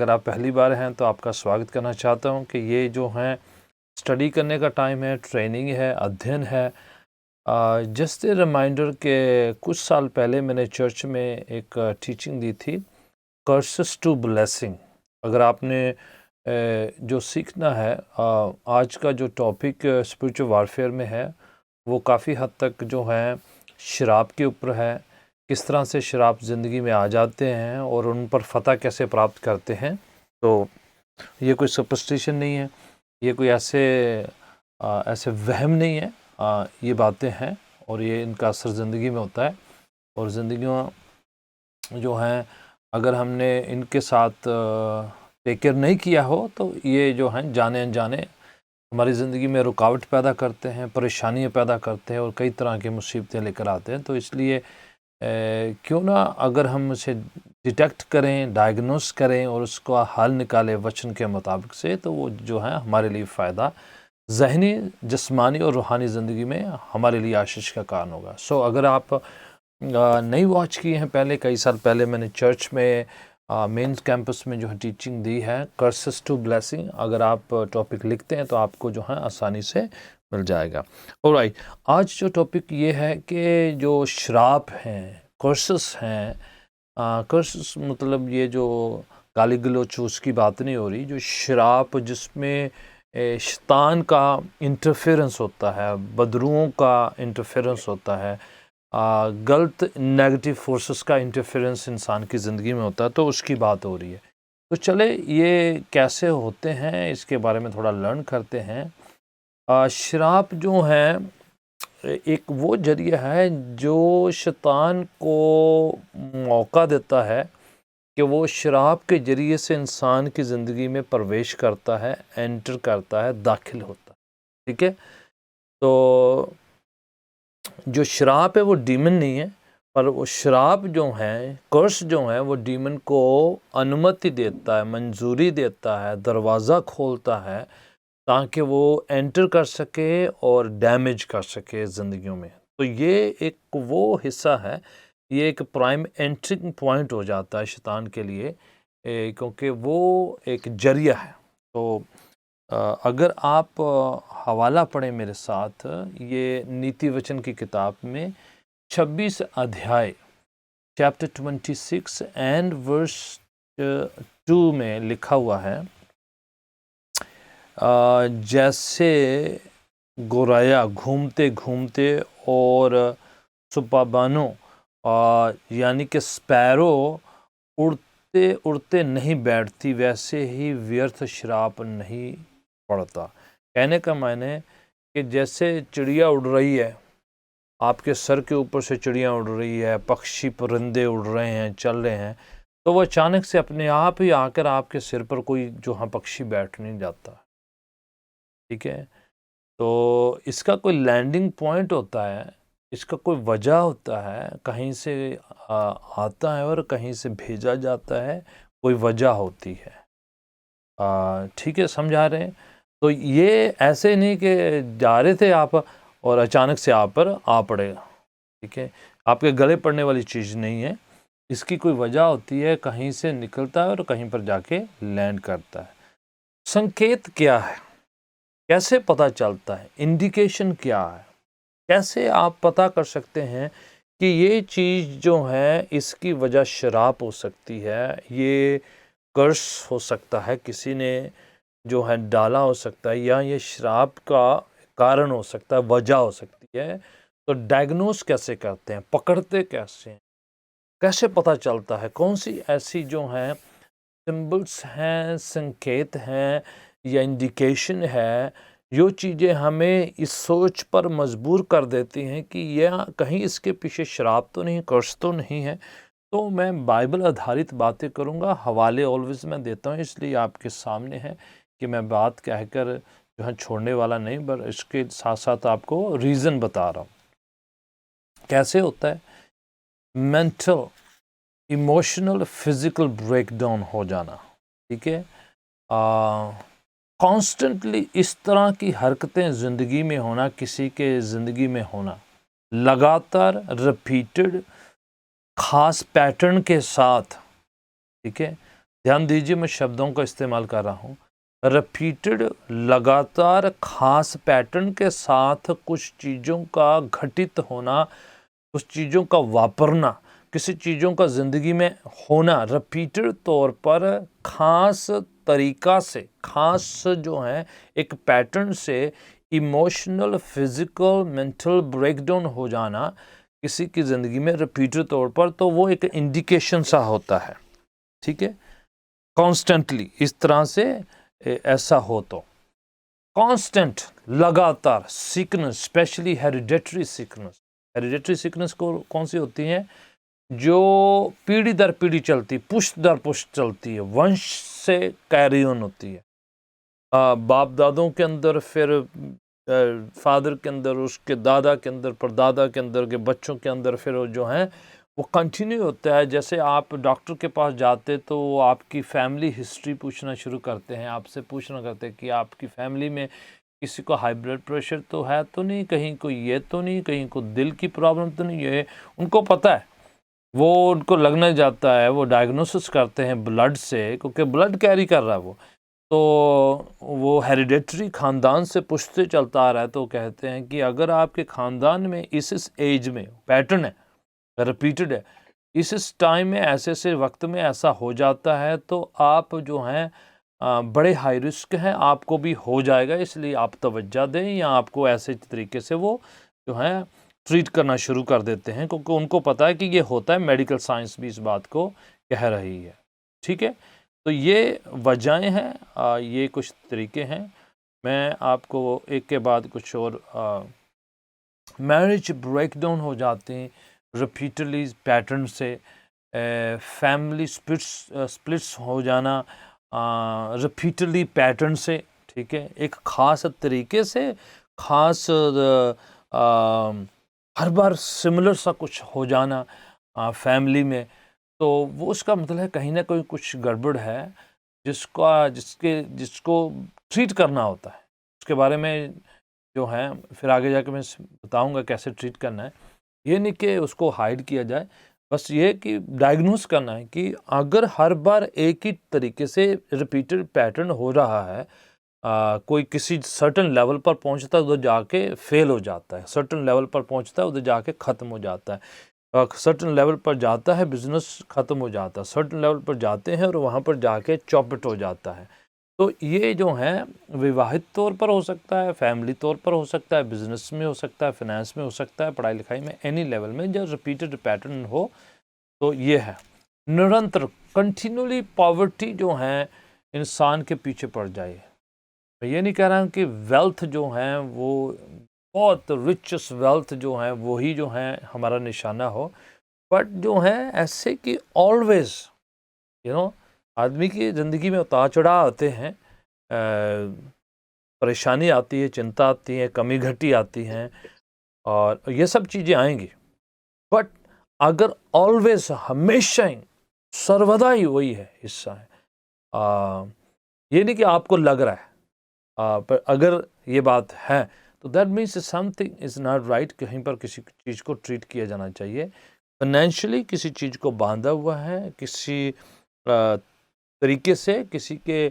अगर आप पहली बार हैं तो आपका स्वागत करना चाहता हूं कि ये जो है स्टडी करने का टाइम है, ट्रेनिंग है, अध्ययन है। जस्ट ए रिमाइंडर के कुछ साल पहले मैंने चर्च में एक टीचिंग दी थी, कर्सेस टू ब्लेसिंग। अगर आपने जो सीखना है, आज का जो टॉपिक स्पिरिचुअल वारफेयर में है वो काफ़ी हद तक जो है शराब के ऊपर है। किस तरह से शराब ज़िंदगी में आ जाते हैं और उन पर फतह कैसे प्राप्त करते हैं। तो ये कोई सुपरस्टिशन नहीं है, ये कोई ऐसे वहम नहीं है। ये बातें हैं और ये इनका असर ज़िंदगी में होता है। और ज़िंदगी जो हैं, अगर हमने इनके साथ टेक केयर नहीं किया हो तो ये जो हैं जाने अनजाने हमारी ज़िंदगी में रुकावट पैदा करते हैं, परेशानियां पैदा करते हैं और कई तरह की मुसीबतें लेकर आते हैं। तो इसलिए क्यों ना अगर हम उसे डिटेक्ट करें, डायग्नोस करें और उसका हल निकालें वचन के मुताबिक से, तो वो जो है हमारे लिए फ़ायदा, ज़हनी, जिस्मानी और रूहानी ज़िंदगी में हमारे लिए आशीष का कारण होगा। सो अगर आप नहीं वॉच किए हैं, पहले कई साल पहले मैंने चर्च में मेंस कैंपस में जो है टीचिंग दी है, कर्सेस टू ब्लेसिंग। अगर आप टॉपिक लिखते हैं तो आपको जो है आसानी से मिल जाएगा। ऑलराइट, आज जो टॉपिक ये है कि जो श्राप हैं, कर्सेस हैं, कर्सेस मतलब ये जो गाली गलौच उसकी बात नहीं हो रही, जो श्राप जिसमें शैतान का इंटरफेरेंस होता है, बदरुओं का इंटरफेरेंस होता है, गलत नेगेटिव फोर्सेस का इंटरफेरेंस इंसान की ज़िंदगी में होता है, तो उसकी बात हो रही है। तो चले ये कैसे होते हैं इसके बारे में थोड़ा लर्न करते हैं। शराब जो है एक वो जरिया है जो शैतान को मौका देता है कि वो शराब के ज़रिए से इंसान की ज़िंदगी में प्रवेश करता है, एंटर करता है, दाखिल होता है। ठीक है, तो जो शराब है वो डीमन नहीं है, पर वो शराब जो है, कर्स जो है, वो डीमन को अनुमति देता है, मंजूरी देता है, दरवाज़ा खोलता है ताकि वो एंटर कर सके और डैमेज कर सके ज़िंदगियों में। तो ये एक वो हिस्सा है, ये एक प्राइम एंट्रिंग पॉइंट हो जाता है शैतान के लिए, क्योंकि वो एक जरिया है। तो अगर आप हवाला पढ़ें मेरे साथ, ये नीति वचन की किताब में 26 अध्याय चैप्टर 26 एंड वर्स 2 में लिखा हुआ है, जैसे गोराया घूमते घूमते और सुपाबानो यानी कि स्पैरो उड़ते उड़ते नहीं बैठती, वैसे ही व्यर्थ शराब नहीं पड़ता। कहने का मायने कि जैसे चिड़िया उड़ रही है, आपके सर के ऊपर से चिड़िया उड़ रही है, पक्षी परिंदे उड़ रहे हैं, चल रहे हैं, तो वो अचानक से अपने आप ही आकर आपके सिर पर कोई जो हाँ पक्षी बैठ नहीं जाता। ठीक है, तो इसका कोई लैंडिंग पॉइंट होता है, इसका कोई वजह होता है, कहीं से आता है और कहीं से भेजा जाता है, कोई वजह होती है। ठीक है, समझा रहे हैं। तो ये ऐसे नहीं कि जा रहे थे आप और अचानक से आप पर आ पड़ेगा। ठीक है, आपके गले पड़ने वाली चीज़ नहीं है, इसकी कोई वजह होती है, कहीं से निकलता है और कहीं पर जाके लैंड करता है। संकेत क्या है, कैसे पता चलता है, इंडिकेशन क्या है, कैसे आप पता कर सकते हैं कि ये चीज़ जो है इसकी वजह शराब हो सकती है, ये कर्स हो सकता है, किसी ने जो है डाला हो सकता है, या ये शराब का कारण हो सकता है, वजह हो सकती है। तो डायग्नोस कैसे करते हैं, पकड़ते कैसे हैं, कैसे पता चलता है, कौन सी ऐसी जो हैं सिंबल्स हैं, संकेत हैं या इंडिकेशन है, यो चीज़ें हमें इस सोच पर मजबूर कर देती हैं कि यह कहीं इसके पीछे शराब तो नहीं, कर्स तो नहीं है। तो मैं बाइबल आधारित बातें करूँगा, हवाले ऑलवेज मैं देता हूँ, इसलिए आपके सामने है कि मैं बात कहकर जो है छोड़ने वाला नहीं, पर इसके साथ साथ आपको रीज़न बता रहा हूँ कैसे होता है मेंटल, इमोशनल, फिज़िकल ब्रेकडाउन हो जाना। ठीक है, कॉन्स्टेंटली इस तरह की हरकतें ज़िंदगी में होना, किसी के ज़िंदगी में होना, लगातार रिपीटेड खास पैटर्न के साथ। ठीक है, ध्यान दीजिए, मैं शब्दों का इस्तेमाल कर रहा हूँ। रिपीटेड, लगातार खास पैटर्न के साथ कुछ चीज़ों का घटित होना, कुछ चीज़ों का वापरना, किसी चीज़ों का ज़िंदगी में होना रिपीटेड तौर पर खास तरीका से, खास जो है एक पैटर्न से इमोशनल, फिज़िकल, मेंटल ब्रेकडाउन हो जाना किसी की ज़िंदगी में रिपीटेड तौर पर, तो वो एक इंडिकेशन सा होता है। ठीक है, कॉन्स्टेंटली इस तरह से ऐसा हो तो कांस्टेंट, लगातार sickness, specially hereditary sickness. Hereditary sickness को कौन सी होती है? जो पीढ़ी दर पीढ़ी चलती, पुश्त दर पुश्त चलती है, वंश से कैरी ऑन होती है। बाप दादों के अंदर, फिर फादर के अंदर, उसके दादा के अंदर, परदादा के अंदर, के बच्चों के अंदर, फिर जो है वो कंटिन्यू होता है। जैसे आप डॉक्टर के पास जाते तो आपकी फैमिली हिस्ट्री पूछना शुरू करते हैं, आपसे पूछना करते हैं कि आपकी फैमिली में किसी को हाई ब्लड प्रेशर तो है तो नहीं, कहीं को ये तो नहीं, कहीं को दिल की प्रॉब्लम तो नहीं है। उनको पता है, वो उनको लगने जाता है, वो डायग्नोसिस करते हैं ब्लड से, क्योंकि ब्लड कैरी कर रहा है वो, तो वो हेरिडेटरी ख़ानदान से पुश्ते चलता आ रहा है। तो कहते हैं कि अगर आपके ख़ानदान में इस एज में पैटर्न है, रिपीटेड है, इस टाइम में, ऐसे ऐसे वक्त में ऐसा हो जाता है, तो आप जो हैं बड़े हाई रिस्क हैं, आपको भी हो जाएगा, इसलिए आप तवज्जो दें, या आपको ऐसे तरीके से वो जो है ट्रीट करना शुरू कर देते हैं, क्योंकि उनको पता है कि ये होता है। मेडिकल साइंस भी इस बात को कह रही है। ठीक है, तो ये वजहें हैं, ये कुछ तरीके हैं। मैं आपको एक के बाद कुछ और मैरिज ब्रेकडाउन हो जाते हैं रिपीटडली पैटर्न से, फैमिली स्प्लिट्स हो जाना रिपीटडली पैटर्न से। ठीक है, एक ख़ास तरीके से, ख़ास हर बार सिमिलर सा कुछ हो जाना फैमिली में, तो वो उसका मतलब है कहीं ना कहीं कुछ गड़बड़ है, जिसको ट्रीट करना होता है। उसके बारे में जो है फिर आगे जाकर मैं बताऊंगा कैसे ट्रीट करना है। ये नहीं कि उसको हाइड किया जाए, बस ये कि डायग्नोस करना है कि अगर हर बार एक ही तरीके से रिपीटेड पैटर्न हो रहा है, कोई किसी सर्टन लेवल पर पहुंचता है, उधर जाके फेल हो जाता है, सर्टन लेवल पर पहुंचता है, उधर जाके ख़त्म हो जाता है, सर्टन लेवल पर जाता है, बिजनेस ख़त्म हो जाता है, सर्टन लेवल पर जाते हैं और वहाँ पर जाके चौपट हो जाता है। तो ये जो है विवाहित तौर पर हो सकता है, फैमिली तौर पर हो सकता है, बिजनेस में हो सकता है, फाइनेंस में हो सकता है, पढ़ाई लिखाई में, एनी लेवल में जब रिपीटेड पैटर्न हो, तो ये है निरंतर कंटिन्यूली पॉवर्टी जो है इंसान के पीछे पड़ जाए। मैं ये नहीं कह रहा हूँ कि वेल्थ जो है वो बहुत रिचेस्ट वेल्थ जो है वही जो है हमारा निशाना हो, बट जो है ऐसे कि ऑलवेज आदमी की ज़िंदगी में उतार चढ़ाव आते हैं, परेशानी आती है, चिंता आती है, कमी घटी आती हैं, और ये सब चीज़ें आएंगी, बट अगर ऑलवेज, हमेशा ही, सर्वदा ही वही है, हिस्सा है। ये नहीं कि आपको लग रहा है, पर अगर ये बात है तो that means something is not right. कहीं पर किसी चीज़ को ट्रीट किया जाना चाहिए। फाइनेंशियली किसी चीज़ को बांधा हुआ है, किसी तरीके से किसी के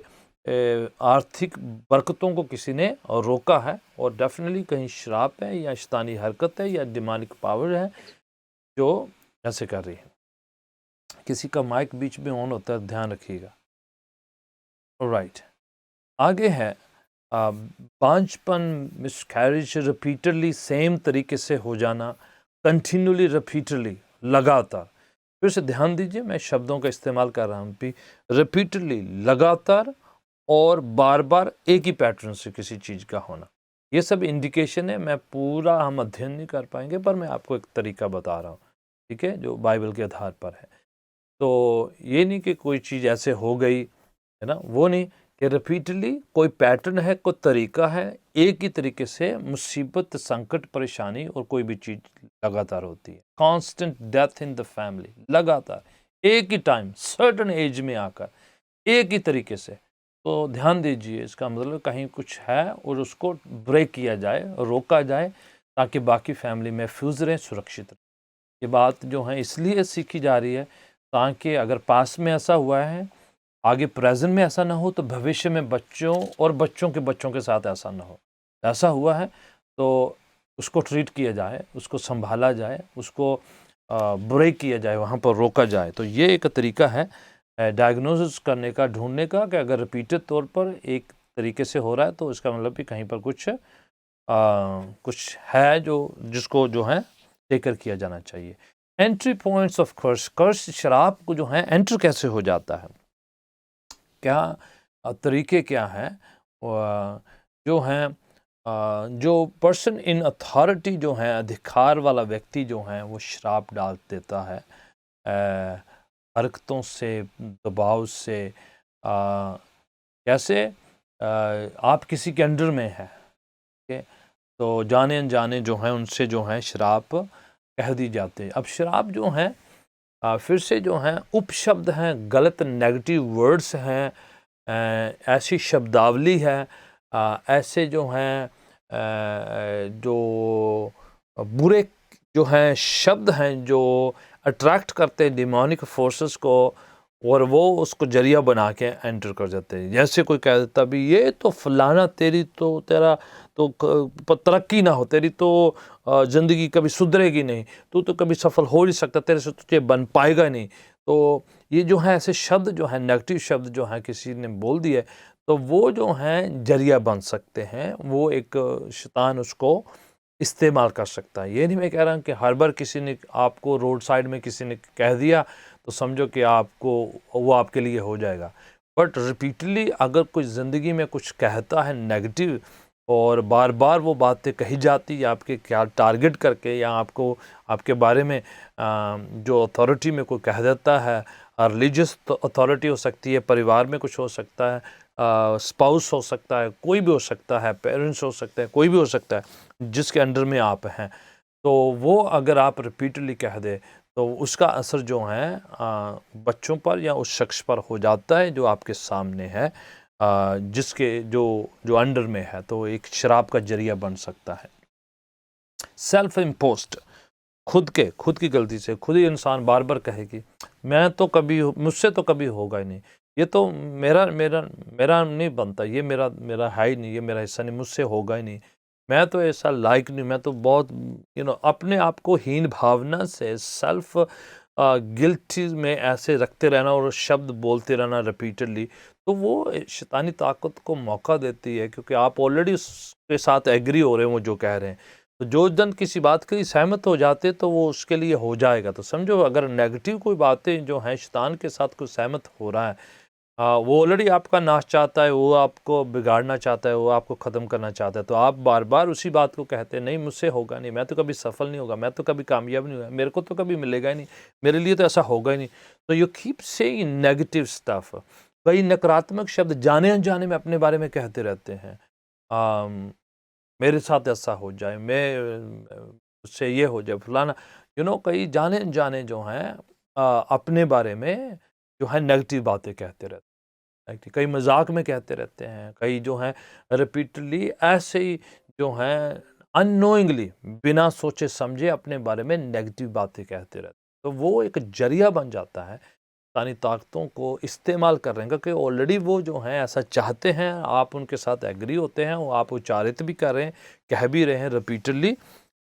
आर्थिक बरकतों को किसी ने रोका है, और डेफिनेटली कहीं श्राप है, या शैतानी हरकत है, या डिमॉनिक पावर है जो ऐसे कर रही है। किसी का माइक बीच में ऑन होता है, ध्यान रखिएगा। राइट, आगे है बांझपन, मिसकैरेज, रिपीटडली सेम तरीके से हो जाना, कंटिन्यूली, रिपीटडली, लगातार। फिर से ध्यान दीजिए, मैं शब्दों का इस्तेमाल कर रहा हूँ भी, रिपीटडली, लगातार, और बार बार एक ही पैटर्न से किसी चीज़ का होना। ये सब इंडिकेशन है। मैं पूरा हम अध्ययन नहीं कर पाएंगे, पर मैं आपको एक तरीका बता रहा हूँ, ठीक है, जो बाइबल के आधार पर है। तो ये नहीं कि कोई चीज़ ऐसे हो गई है ना, वो नहीं, कि रिपीटडली कोई पैटर्न है, कोई तरीका है, एक ही तरीके से मुसीबत, संकट, परेशानी और कोई भी चीज़ लगातार होती है। Constant death in the family, लगातार एक ही टाइम, सर्टन एज में आकर एक ही तरीके से। तो ध्यान दीजिए, इसका मतलब कहीं कुछ है और उसको ब्रेक किया जाए, रोका जाए, ताकि बाकी फैमिली महफूज रहें, सुरक्षित रहें। ये बात जो है इसलिए सीखी जा रही है ताकि अगर पास में ऐसा हुआ है आगे प्रेजेंट में ऐसा ना हो तो भविष्य में बच्चों और बच्चों के साथ ऐसा ना हो। ऐसा हुआ है तो उसको ट्रीट किया जाए, उसको संभाला जाए, उसको ब्रेक किया जाए, वहाँ पर रोका जाए। तो ये एक तरीका है डायग्नोसिस करने का, ढूंढने का, कि अगर रिपीटेड तौर पर एक तरीके से हो रहा है तो इसका मतलब कि कहीं पर कुछ है जो जिसको जो है टेक केयर किया जाना चाहिए। एंट्री पॉइंट्स ऑफ कर्स, कर्स शराब को जो है एंटर कैसे हो जाता है, क्या तरीके क्या हैं, जो हैं जो पर्सन इन अथॉरिटी जो हैं, अधिकार वाला व्यक्ति जो हैं, वो शराब डाल देता है हरकतों से, दबाव से। कैसे आप किसी के अंडर में हैं, ठीक है, तो जाने अनजाने जो हैं उनसे जो है शराब कह दी जाती है। अब शराब जो है फिर से जो हैं उपशब्द हैं, गलत नेगेटिव वर्ड्स हैं, ऐसी शब्दावली है, ऐसे जो हैं जो बुरे जो हैं शब्द हैं जो अट्रैक्ट करते हैं डिमोनिक फोर्सेस को, और वो उसको जरिया बना के एंटर कर जाते हैं। जैसे कोई कह देता भी ये तो फलाना, तेरी तो तेरा तो तरक्की ना हो, तेरी तो ज़िंदगी कभी सुधरेगी नहीं, तू तो कभी सफल हो नहीं सकता, तेरे से तुझे बन पाएगा नहीं। तो ये जो है ऐसे शब्द जो हैं, नेगेटिव शब्द जो हैं किसी ने बोल दिए, तो वो जो हैं जरिया बन सकते हैं, वो एक शैतान उसको इस्तेमाल कर सकता है। ये नहीं मैं कह रहा हूँ कि हर बार किसी ने आपको रोड साइड में किसी ने कह दिया तो समझो कि आपको वो आपके लिए हो जाएगा, बट रिपीटली अगर कोई ज़िंदगी में कुछ कहता है नेगेटिव और बार बार वो बातें कही जाती है आपके क्या टारगेट करके, या आपको आपके बारे में जो अथॉरिटी में कोई कह देता है, रिलीजियस अथॉरिटी हो सकती है, परिवार में कुछ हो सकता है, स्पाउस हो सकता है, कोई भी हो सकता है, पेरेंट्स हो सकते हैं, कोई भी हो सकता है जिसके अंडर में आप हैं, तो वो अगर आप रिपीटडली कह दे तो उसका असर जो है बच्चों पर या उस शख्स पर हो जाता है जो आपके सामने है, जिसके जो जो अंडर में है, तो एक शराब का जरिया बन सकता है। सेल्फ इम्पोस्ट, खुद की गलती से खुद ही इंसान बार बार कहेगी मैं तो कभी, मुझसे तो कभी होगा ही नहीं, ये तो मेरा मेरा मेरा नहीं बनता, ये मेरा मेरा है ही नहीं, ये मेरा हिस्सा नहीं, मुझसे होगा ही नहीं, मैं तो ऐसा लायक नहीं, मैं तो बहुत अपने आप को हीन भावना से सेल्फ गिल्टी में ऐसे रखते रहना और शब्द बोलते रहना रिपीटेडली, तो वो शैतानी ताकत को मौका देती है, क्योंकि आप ऑलरेडी उसके साथ एग्री हो रहे हैं वो जो कह रहे हैं। तो जो जन किसी बात के लिए सहमत हो जाते तो वो उसके लिए हो जाएगा। तो समझो अगर नेगेटिव कोई बातें जो हैं शैतान के साथ कोई सहमत हो रहा है, वो ऑलरेडी आपका नाश चाहता है, वो आपको बिगाड़ना चाहता है, वो आपको ख़त्म करना चाहता है, तो आप बार बार उसी बात को कहते हैं नहीं मुझसे होगा नहीं, मैं तो कभी सफल नहीं होगा, मैं तो कभी कामयाब नहीं होगा, मेरे को तो कभी मिलेगा ही नहीं, मेरे लिए तो ऐसा होगा ही नहीं। तो you keep saying negative stuff, कई नकारात्मक शब्द जाने अनजाने में अपने बारे में कहते रहते हैं। मेरे साथ ऐसा हो जाए, उससे ये हो जाए फलाना, कई जाने अनजाने जो हैं अपने बारे में जो है नेगेटिव बातें कहते रहते हैं, कई मजाक में कहते रहते हैं, कई जो हैं रिपीटडली ऐसे ही जो हैं अननोइंगली बिना सोचे समझे अपने बारे में नेगेटिव बातें कहते रहते हैं। तो वो एक जरिया बन जाता है, शैतानी ताकतों को इस्तेमाल कर रहे हैं, क्योंकि ऑलरेडी वो जो हैं ऐसा चाहते हैं, आप उनके साथ एग्री होते हैं, वो आप उच्चारित भी कर रहे हैं, कह भी रहे हैं रिपीटेडली,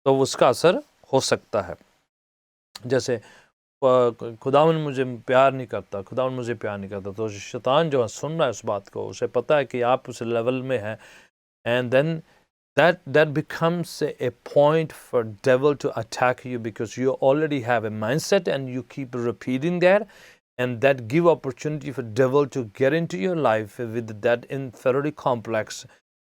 तो उसका असर हो सकता है। जैसे खुदावन मुझे प्यार नहीं करता, खुदावन मुझे प्यार नहीं करता, तो शैतान जो है सुन रहा है उस बात को, उसे पता है कि आप उस लेवल में हैं, and then that becomes a point for devil to attack you, because you already have a mindset and you keep repeating that, and that give opportunity for devil to get into your life with that inferiority complex,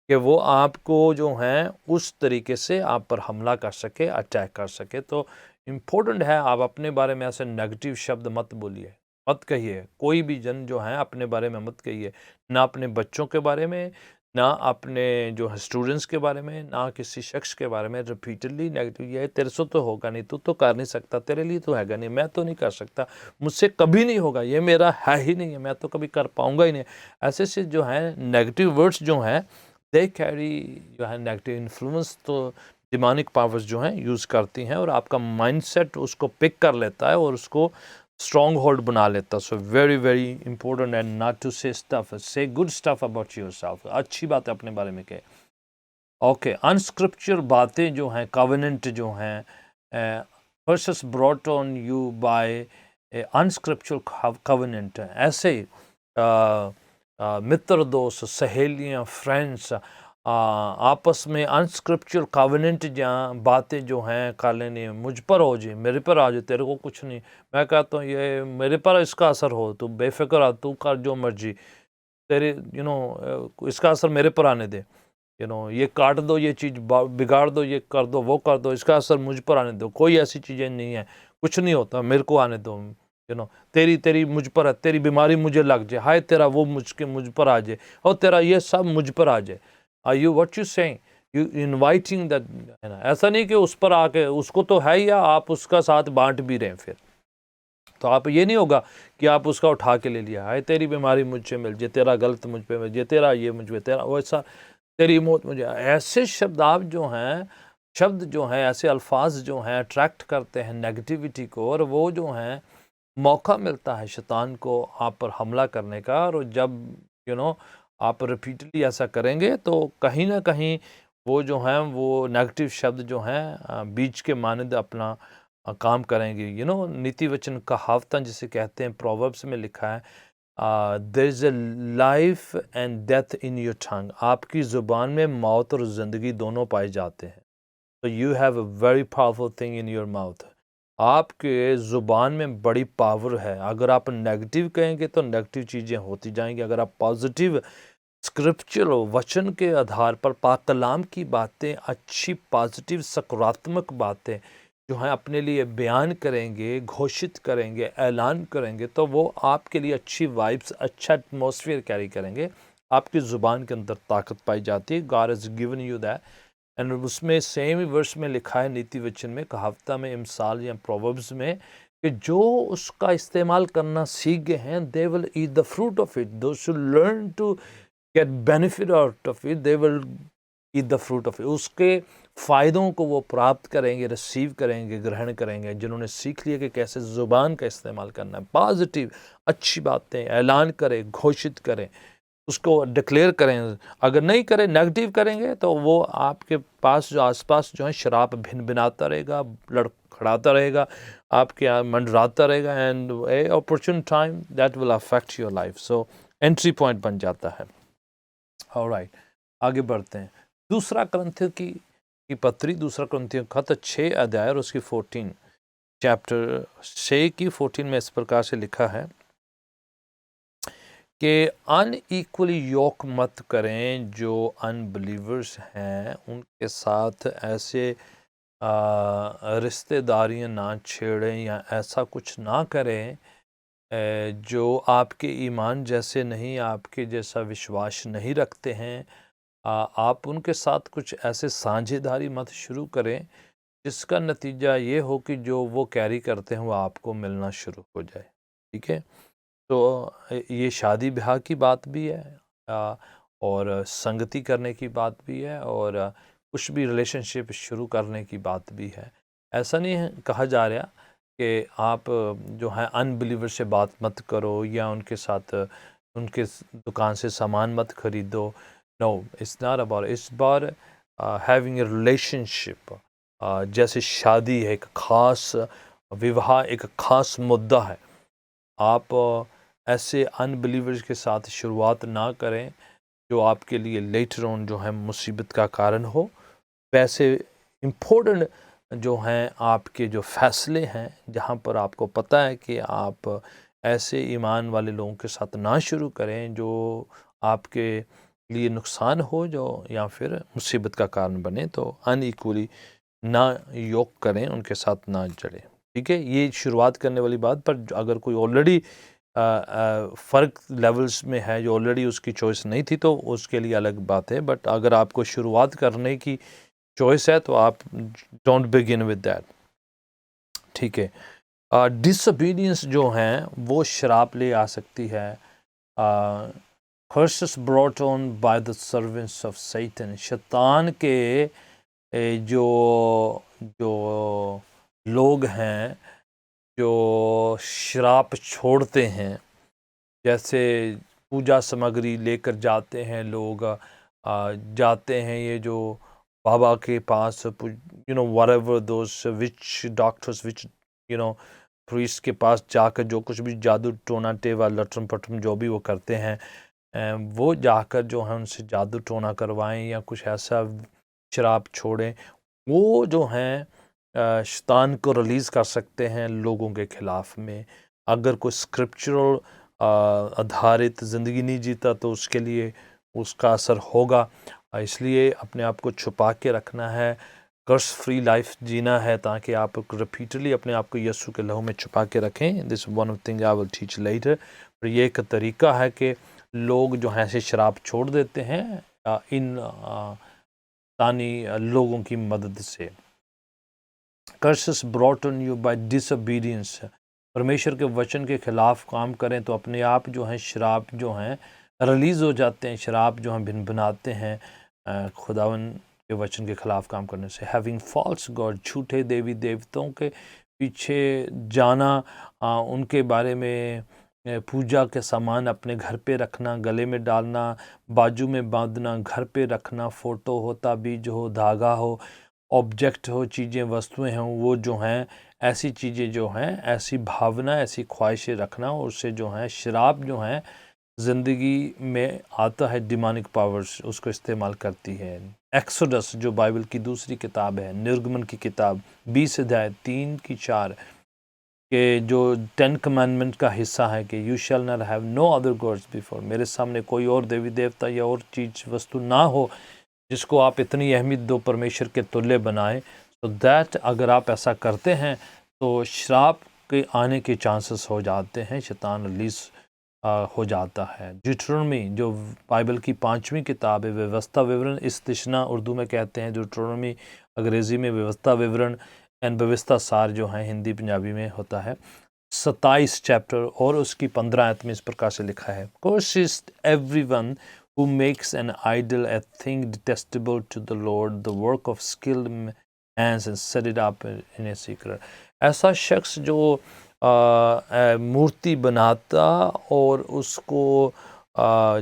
कि वो आपको जो हैं उस तरीके से आप पर हमला कर सके, अटैक कर सके। तो इम्पोर्टेंट है आप अपने बारे में ऐसे नेगेटिव शब्द मत बोलिए, मत कहिए, कोई भी जन जो है अपने बारे में मत कहिए, ना अपने बच्चों के बारे में, ना अपने जो है स्टूडेंट्स के बारे में, ना किसी शख्स के बारे में रिपीटेडली नेगेटिव, ये तेरे से तो होगा नहीं, तू तो कर नहीं सकता, तेरे लिए तो हैगा नहीं, मैं तो नहीं कर सकता, मुझसे कभी नहीं होगा, ये मेरा है ही नहीं है, मैं तो कभी कर पाऊंगा ही नहीं। ऐसे से जो है नेगेटिव वर्ड्स जो हैं दे कैरी जो है नेगेटिव इन्फ्लुएंस, तो डिमोनिक पावर्स जो हैं यूज़ करती हैं, और आपका माइंडसेट उसको पिक कर लेता है और उसको स्ट्रॉन्ग होल्ड बना लेता। So very very important and not to say stuff, say good stuff about yourself, अच्छी बात अपने बारे में कहे। ओके, अनस्क्रिप्चर बातें जो हैं, कवेनेंट जो हैं, verses brought on you by unscriptural covenant, ऐसे मित्र, दोस्त, सहेलियां, फ्रेंड्स आपस में अनस्क्रिप्चुरल कवेनेंट जहाँ बातें जो हैं कर लेनी, मुझ पर हो जी, मेरे पर आ जाए, तेरे को कुछ नहीं, मैं कहता हूँ ये मेरे पर इसका असर हो, तू बेफिक्र आ, तू कर जो मर्जी, तेरे इसका असर मेरे पर आने दे, ये काट दो, ये चीज़ बिगाड़ दो, ये कर दो, वो कर दो, इसका असर मुझ पर आने दो, कोई ऐसी चीज़ें नहीं है, कुछ नहीं होता, मेरे को आने दो, तेरी मुझ पर है, तेरी बीमारी मुझे लग जाए, हाय तेरा वो मुझ पर आ जाए, और तेरा ये सब मुझ पर आ जाए। Are you what you saying, you inviting that, है ना। ऐसा नहीं कि उस पर आके, उसको तो है या आप उसका साथ बांट भी रहे हैं, फिर तो आप ये नहीं होगा कि आप उसका उठा के ले लिया, हाय तेरी बीमारी मुझसे मिल जाए, तेरा गलत मुझ पे मिल जाए, तेरा ये मुझ पे, तेरा वैसा, तेरी मौत मुझे, ऐसे शब्दात जो हैं, शब्द जो हैं, ऐसे अल्फाज जो हैं अट्रैक्ट करते हैं नेगेटिविटी को, और वो जो हैं मौका मिलता है शैतान को आप पर हमला करने का। और जब आप रिपीटली ऐसा करेंगे तो कहीं ना कहीं वो जो हैं वो नेगेटिव शब्द जो हैं बीज के मानद अपना काम करेंगे। नीति वचन कहावतां जिसे कहते हैं, प्रोवर्ब्स में लिखा है, there is a life and death in your tongue, आपकी ज़ुबान में मौत और ज़िंदगी दोनों पाए जाते हैं। तो you have a very powerful thing in your mouth, आपके ज़ुबान में बड़ी पावर है। अगर आप नेगेटिव कहेंगे तो नेगेटिव चीज़ें होती जाएंगी, अगर आप पॉजिटिव स्क्रिप्चर वचन के आधार पर पाक कलाम की बातें, अच्छी पॉजिटिव सकारात्मक बातें जो हैं अपने लिए बयान करेंगे, घोषित करेंगे, ऐलान करेंगे, तो वो आपके लिए अच्छी वाइब्स, अच्छा एटमॉस्फेयर कैरी करेंगे। आपकी ज़ुबान के अंदर ताकत पाई जाती है। God has given you that. And उसमें सेम वर्स में लिखा है, नीति वचन में, कहावता में, इमसाल या प्रोवर्ब्स में, कि जो उसका इस्तेमाल करना सीख गए हैं, they will eat the fruit of it, those who learn to get benefit out of it, they will eat the fruit of it, उसके फ़ायदों को वो प्राप्त करेंगे, रिसीव करेंगे, ग्रहण करेंगे, जिन्होंने सीख लिया कि कैसे ज़ुबान का इस्तेमाल करना है, पॉजिटिव अच्छी बातें ऐलान करें, घोषित करें, उसको डिक्लेयर करें। अगर नहीं करें, नेगेटिव करेंगे, तो वो आपके पास जो आसपास जो है शराब भिन भिनाता रहेगा, लड़खड़ाता रहेगा, आपके यहाँ मंडराता रहेगा, and A opportune time that will affect your life. So entry point बन जाता है। ऑलराइट, आगे बढ़ते हैं। दूसरा कुरिन्थियों की पत्री, दूसरा कुरिन्थियों का खत 6 अध्याय और उसकी 14, चैप्टर 6 की 14 में इस प्रकार से लिखा है कि अनइक्वली योक मत करें, जो अनबिलीवर्स हैं उनके साथ ऐसे रिश्तेदारियां ना छेड़ें या ऐसा कुछ ना करें जो आपके ईमान जैसे नहीं, आपके जैसा विश्वास नहीं रखते हैं। आप उनके साथ कुछ ऐसे साझेदारी मत शुरू करें जिसका नतीजा ये हो कि जो वो कैरी करते हैं वो आपको मिलना शुरू हो जाए। ठीक है, तो ये शादी ब्याह की बात भी है, और संगति करने की बात भी है, और कुछ भी रिलेशनशिप शुरू करने की बात भी है। ऐसा नहीं है कहा जा रहा कि आप जो है अनबिलीवर से बात मत करो या उनके साथ उनके दुकान से सामान मत खरीदो। No, it's not about, it's about having a relationship. जैसे शादी है एक ख़ास, विवाह एक ख़ास मुद्दा है। आप ऐसे अनबिलीवर्स के साथ शुरुआत ना करें जो आपके लिए लेटर ऑन जो है मुसीबत का कारण हो। वैसे इम्पोर्टेंट जो हैं आपके जो फ़ैसले हैं, जहाँ पर आपको पता है कि आप ऐसे ईमान वाले लोगों के साथ ना शुरू करें जो आपके लिए नुकसान हो, जो या फिर मुसीबत का कारण बने, तो अनइक्वली ना योग करें, उनके साथ ना जड़ें। ठीक है, ये शुरुआत करने वाली बात। पर अगर कोई ऑलरेडी फ़र्क लेवल्स में है, जो ऑलरेडी उसकी चॉइस नहीं थी, तो उसके लिए अलग बात है। बट अगर आपको शुरुआत करने की चॉइस है तो आप डोंट बिगिन विद दैट। ठीक है, डिसोबीडियंस जो हैं वो शराब ले आ सकती है। curses brought on by the servants of Satan, शैतान के जो जो लोग हैं, जो श्राप छोड़ते हैं, जैसे पूजा सामग्री लेकर जाते हैं लोग, जाते हैं ये जो बाबा के पास, whatever those witch doctors, which priest के पास जाकर जो कुछ भी जादू टोना टेवा लटरम पटरम जो भी वो करते हैं, वो जाकर जो है उनसे जादू टोना करवाएं या कुछ ऐसा शराब छोड़ें, वो जो हैं शैतान को रिलीज़ कर सकते हैं लोगों के ख़िलाफ़ में। अगर कोई स्क्रिप्चरल आधारित ज़िंदगी नहीं जीता तो उसके लिए उसका असर होगा। इसलिए अपने आप को छुपा के रखना है, कर्स फ्री लाइफ जीना है, ताकि आप रिपीटली अपने आप को यीशु के लहू में छुपा के रखें। This one of thing I will teach later. पर ये एक तरीका है कि लोग जो हैं ऐसे शराब छोड़ देते हैं इन तानी लोगों की मदद से। Curses brought on you by disobedience, परमेश्वर के वचन के खिलाफ काम करें तो अपने आप जो हैं शराब जो हैं रिलीज़ हो जाते हैं। शराब जो हैं भिनभिनाते हैं खुदावन के वचन के खिलाफ काम करने से। हैविंग फॉल्स गॉड, झूठे देवी देवताओं के पीछे जाना, उनके बारे में पूजा के सामान अपने घर पे रखना, गले में डालना, बाजू में बांधना, घर पे रखना, फ़ोटो हो, ताबीज हो, धागा हो, ऑब्जेक्ट हो, चीज़ें वस्तुएं हों, वो जो हैं ऐसी चीज़ें जो हैं, ऐसी भावना, ऐसी ख्वाहिशें रखना, और उससे जो हैं शराब जो हैं ज़िंदगी में आता है, डिमोनिक पावर्स उसको इस्तेमाल करती है। एक्सोडस जो बाइबल की दूसरी किताब है, निर्गमन की किताब 20 अध्याय 3 की 4 के जो 10 कमांडमेंट का हिस्सा है कि you shall not have no other gods before, मेरे सामने कोई और देवी देवता या और चीज़ वस्तु ना हो जिसको आप इतनी अहमियत दो, परमेश्वर के तुल्य बनाएं। तो दैट अगर आप ऐसा करते हैं तो श्राप के आने के चांसेस हो जाते हैं, शैतान रिलीज़ हो जाता है। ड्यूटरोनमी जो बाइबल की 5वीं किताब है, व्यवस्था विवरण, इस दिशना उर्दू में कहते हैं, ड्यूटरोनमी अंग्रेज़ी में व्यवस्था विवरण एंड व्यवस्था सार जो है हिंदी पंजाबी में होता है। 27 चैप्टर और उसकी 15 आयत में इस प्रकार से लिखा है, कोशिश everyone who makes an idol a thing detestable to the Lord, the work of skilled hands, and set it up in a secret। ऐसा शख्स जो मूर्ति बनाता और उसको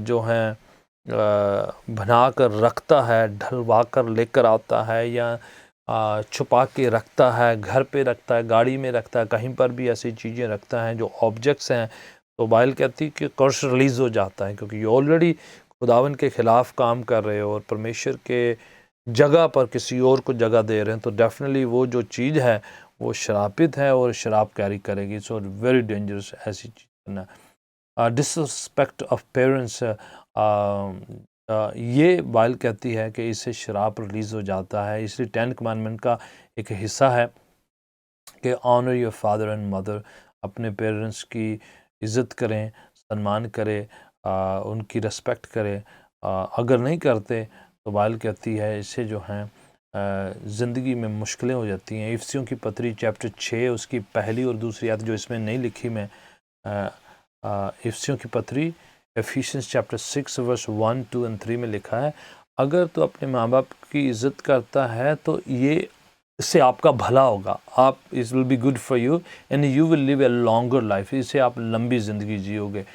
जो है बना कर रखता है, ढलवा कर लेकर आता है, या छुपा के रखता है, घर पे रखता है, गाड़ी में रखता है, कहीं पर भी ऐसी चीज़ें रखता है जो ऑब्जेक्ट्स हैं, तो बाइबल कहती है कि कर्स रिलीज़ हो जाता है, क्योंकि ये ऑलरेडी खुदावन के ख़िलाफ़ काम कर रहे हो और परमेश्वर के जगह पर किसी और को जगह दे रहे हैं, तो डेफिनेटली वो जो चीज़ है वो शरापित है और शराब कैरी करेगी। सो वेरी डेंजरस ऐसी चीज़ करना। डिसरिस्पेक्ट ऑफ पेरेंट्स, ये बाइबल कहती है कि इससे शराब रिलीज़ हो जाता है। इसलिए 10 कमांडमेंट का एक हिस्सा है कि honour your father and mother, अपने पेरेंट्स की इज़्ज़त करें, सम्मान करें, उनकी रिस्पेक्ट करें। अगर नहीं करते तो बाइबल कहती है इससे जो हैं ज़िंदगी में मुश्किलें हो जाती हैं। इफिसियों की पत्री चैप्टर 6 उसकी पहली और दूसरी आयत जो इसमें नहीं लिखी मैं, इफिसियों की पत्री एफिशिएंस चैप्टर 6 वर्स 1, 2 एंड 3 में लिखा है, अगर तो अपने माँ बाप की इज़्ज़त करता है तो ये इससे आपका भला होगा, आप it will be good for you and you will live a longer life, इससे आप लंबी ज़िंदगी जियोगे।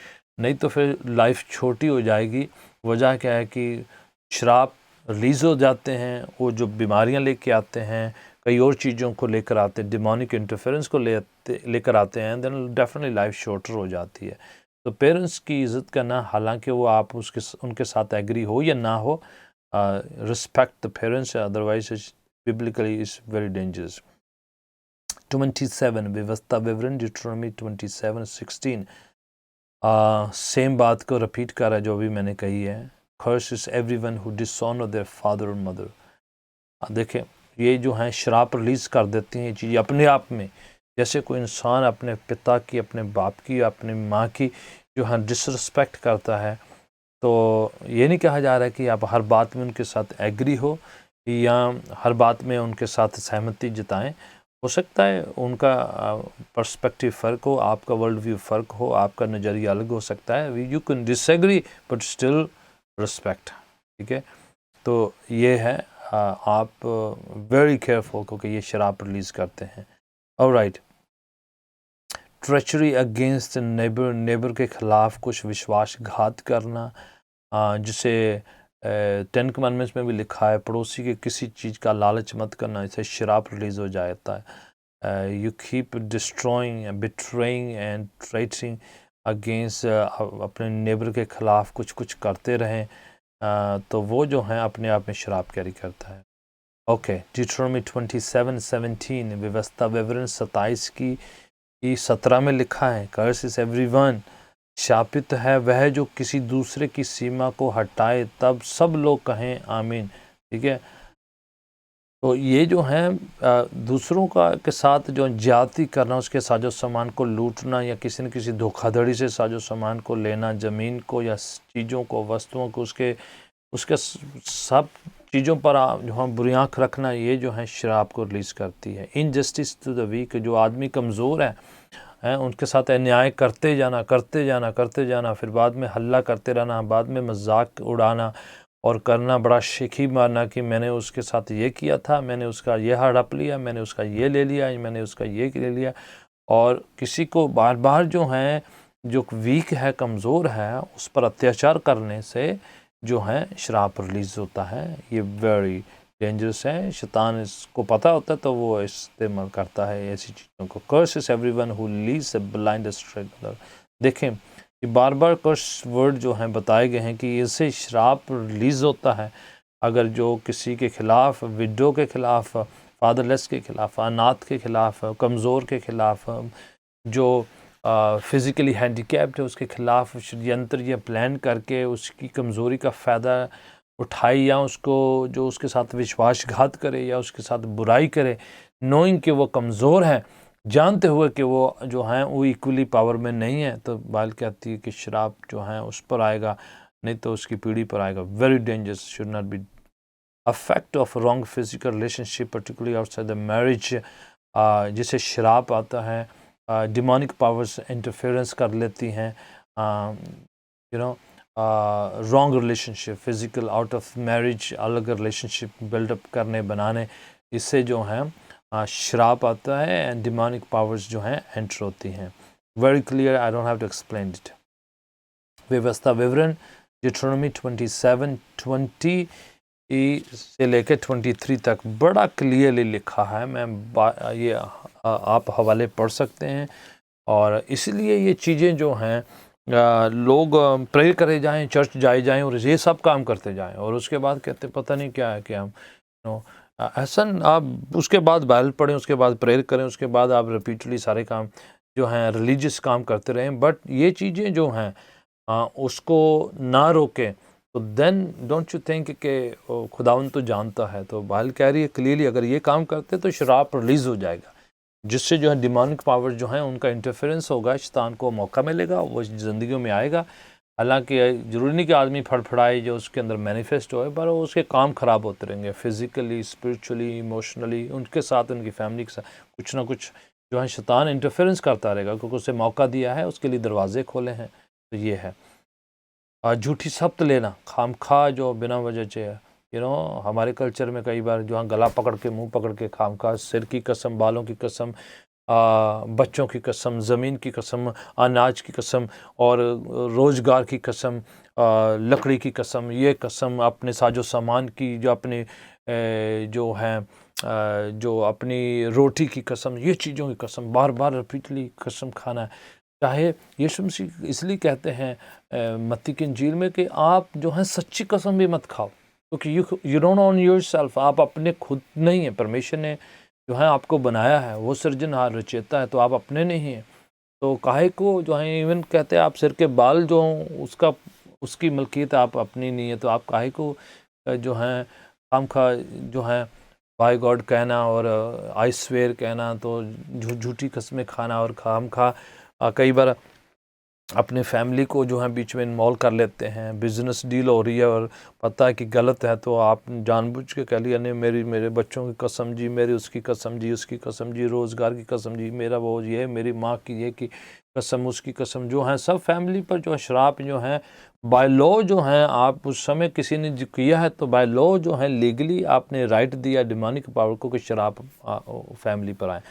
नहीं तो फिर लाइफ छोटी हो जाएगी। वजह क्या है कि शराब रिलीज़ हो जाते हैं, वो जो बीमारियां लेके आते हैं, कई और चीज़ों को लेकर आते हैं, डिमोनिक इंटरफेरेंस को लेकर आते हैं, देन डेफिनेटली लाइफ शॉर्टर हो जाती है। तो पेरेंट्स की इज़्ज़त करना, हालांकि वो आप उनके साथ एग्री हो या ना हो, respect the parents, otherwise biblically is very dangerous. 27 व्यवस्था विवरण ड्यूटरोनॉमी 27:16 सेम बात को रिपीट कर रहा है जो भी मैंने कही है। Curse is everyone who dishonour their father और मदर। देखें ये जो हैं शराब रिलीज़ कर देती हैं ये चीज़ अपने आप में। जैसे कोई इंसान अपने पिता की, अपने बाप की, अपनी माँ की जो है डिसरिस्पेक्ट करता है, तो ये नहीं कहा जा रहा है कि आप हर बात में उनके साथ एग्री हो या हर बात में उनके साथ सहमति जताएं। हो सकता है उनका पर्सपेक्टिव फ़र्क हो, आपका वर्ल्ड व्यू फ़र्क हो, आपका नज़रिया अलग हो सकता है। You can disagree but still respect. ठीक है, तो ये है आप वेरी केयरफुल क्योंकि ये शराब रिलीज़ करते हैं। ऑलराइट, ट्रेचरी अगेंस्ट नेबर के ख़िलाफ़ कुछ विश्वासघात करना, जिसे 10 कमांडमेंट्स में भी लिखा है, पड़ोसी के किसी चीज़ का लालच मत करना, इससे श्राप रिलीज़ हो जाता है। You keep destroying, betraying and treating against, अपने नेबर के ख़िलाफ़ कुछ करते रहें, तो वो जो है अपने आप में श्राप कैरी करता है। ओके, डिट्रोनॉमी 27:17, व्यवस्था विवरण 27 की 17 में लिखा है, कर्स इज एवरीवन, शापित है वह जो किसी दूसरे की सीमा को हटाए। तब सब लोग कहें आमीन। ठीक है, तो ये जो है दूसरों का के साथ जो ज्यादती करना, उसके साजो सामान को लूटना, या किसी न किसी धोखाधड़ी से साजो सामान को लेना, ज़मीन को या चीज़ों को, वस्तुओं को, उसके सब चीज़ों पर जो हम बुरी आँख रखना, ये जो है श्राप को रिलीज़ करती है। इनजस्टिस टू द वीक, जो आदमी कमज़ोर है उनके साथ अन्याय करते जाना, फिर बाद में हल्ला करते रहना, बाद में मजाक उड़ाना और करना, बड़ा शेखी मारना कि मैंने उसके साथ ये किया था, मैंने उसका ये हड़प लिया, मैंने उसका ये ले लिया, मैंने उसका ये ले लिया, और किसी को बार बार जो है, जो वीक है, कमज़ोर है, उस पर अत्याचार करने से जो है श्राप रिलीज़ होता है। ये वेरी डेंजरस है, शैतान इसको पता होता है तो वो इस्तेमाल करता है ऐसी चीज़ों को। Curse is everyone who leads a blind astray. देखें, ये बार बार कर्स वर्ड जो हैं बताए गए हैं कि इससे श्राप रिलीज़ होता है अगर जो किसी के ख़िलाफ़, विडो के ख़िलाफ़, फादरलेस के ख़िलाफ़, अनाथ के ख़िलाफ़, कमज़ोर के ख़िलाफ़, जो फिज़िकली हैंडीकैप्ड है उसके ख़िलाफ़ षड्यंत्र या प्लान करके उसकी कमज़ोरी का फ़ायदा उठाए, या उसको जो उसके साथ विश्वासघात करे या उसके साथ बुराई करे, नोइंग कि वो कमज़ोर है, जानते हुए कि वो जो हैं वो इक्वली पावर में नहीं है, तो बाइबल कहती है कि श्राप जो है उस पर आएगा, नहीं तो उसकी पीढ़ी पर आएगा। Very dangerous, should not be affect of wrong physical relationship particularly outside the marriage, जिसे श्राप आता है। डिमोनिक पावर्स इंटरफेरेंस कर लेती हैं, you know, wrong relationship, physical out of marriage, अलग रिलेशनशिप बिल्डअप करने बनाने, इससे जो है श्राप आता है एंड डिमोनिक पावर्स जो हैं एंटर होती हैं। Very clear, I don't have to explain it. व्यवस्था विवरण डिट्रोनॉमी 27:20 से लेकर 23 तक बड़ा क्लियरली लिखा है। मैं ये आप हवाले पढ़ सकते हैं, और इसलिए ये चीज़ें जो हैं लोग प्रे करे जाएं, चर्च जाए और ये सब काम करते जाएं, और उसके बाद कहते पता नहीं क्या है कि हम ऐसा। आप उसके बाद बाइबल पढ़ें, उसके बाद प्रेयर करें, उसके बाद आप रिपीटली सारे काम जो हैं रिलीजियस काम करते रहें, बट ये चीज़ें जो हैं उसको ना रोकें, तो देन डोंट यू थिंक कि खुदावन तो जानता है। तो बाइबल कह रही है क्लियरली, अगर ये काम करते तो श्राप रिलीज़ हो जाएगा, जिससे जो है डिमोनिक पावर जो हैं उनका इंटरफेरेंस होगा, शैतान को मौका मिलेगा, वो ज़िंदगियों में आएगा। हालांकि ज़रूरी नहीं कि आदमी फड़फड़ाए जो उसके अंदर मैनिफेस्ट होए, पर उसके काम ख़राब होते रहेंगे, फिज़िकली, स्पिरिचुअली, इमोशनली, उनके साथ, उनकी फैमिली के साथ कुछ ना कुछ जो है शैतान इंटरफेरेंस करता रहेगा, क्योंकि उसे मौका दिया है, उसके लिए दरवाजे खोले हैं। तो ये है झूठी शपथ लेना, खामखा जो बिना वजह से है, हमारे कल्चर में कई बार जो है गला पकड़ के, मुंह पकड़ के खामखा सिर की कसम, बालों की कसम, बच्चों की कसम, ज़मीन की कसम, अनाज की कसम, और रोज़गार की कसम, लकड़ी की कसम, ये कसम, अपने साजो सामान की, जो अपने जो हैं जो अपनी रोटी की कसम, ये चीज़ों की कसम, बार बार रिपीटली कसम खाना है। चाहे यीशु मसीह इसलिए कहते हैं मत्ती की इंजील में कि आप जो है सच्ची कसम भी मत खाओ, क्योंकि यू डोंट ओन योरसेल्फ, आप अपने खुद नहीं हैं, परमेश्वर ने जो है आपको बनाया है, वो सृजनहार रचयिता है, तो आप अपने नहीं हैं। तो काहे को जो है, इवन कहते हैं आप सिर के बाल जो उसका उसकी मलकियत आप अपनी नहीं है, तो आप काहे को जो है खामखा जो है बाय गॉड कहना और आई स्वेयर कहना, तो झूठी कस्में खाना, और खामखा कई बार अपने फैमिली को जो है बीच में इन्वॉल्व कर लेते हैं, बिजनेस डील हो रही है और पता है कि गलत है, तो आप जानबूझ के कह लिया, नहीं मेरे बच्चों की कसम जी, मेरी उसकी कसम जी, उसकी कसम जी, रोज़गार की कसम जी, मेरा वो ये, मेरी माँ की ये की कसम, उसकी कसम, जो है सब फैमिली पर जो श्राप जो है बाय लॉ जो है, आप उस समय किसी ने जो किया है तो बाय लॉ जो है लीगली आपने राइट दिया डिमोनिक पावर को कि श्राप फैमिली पर आए।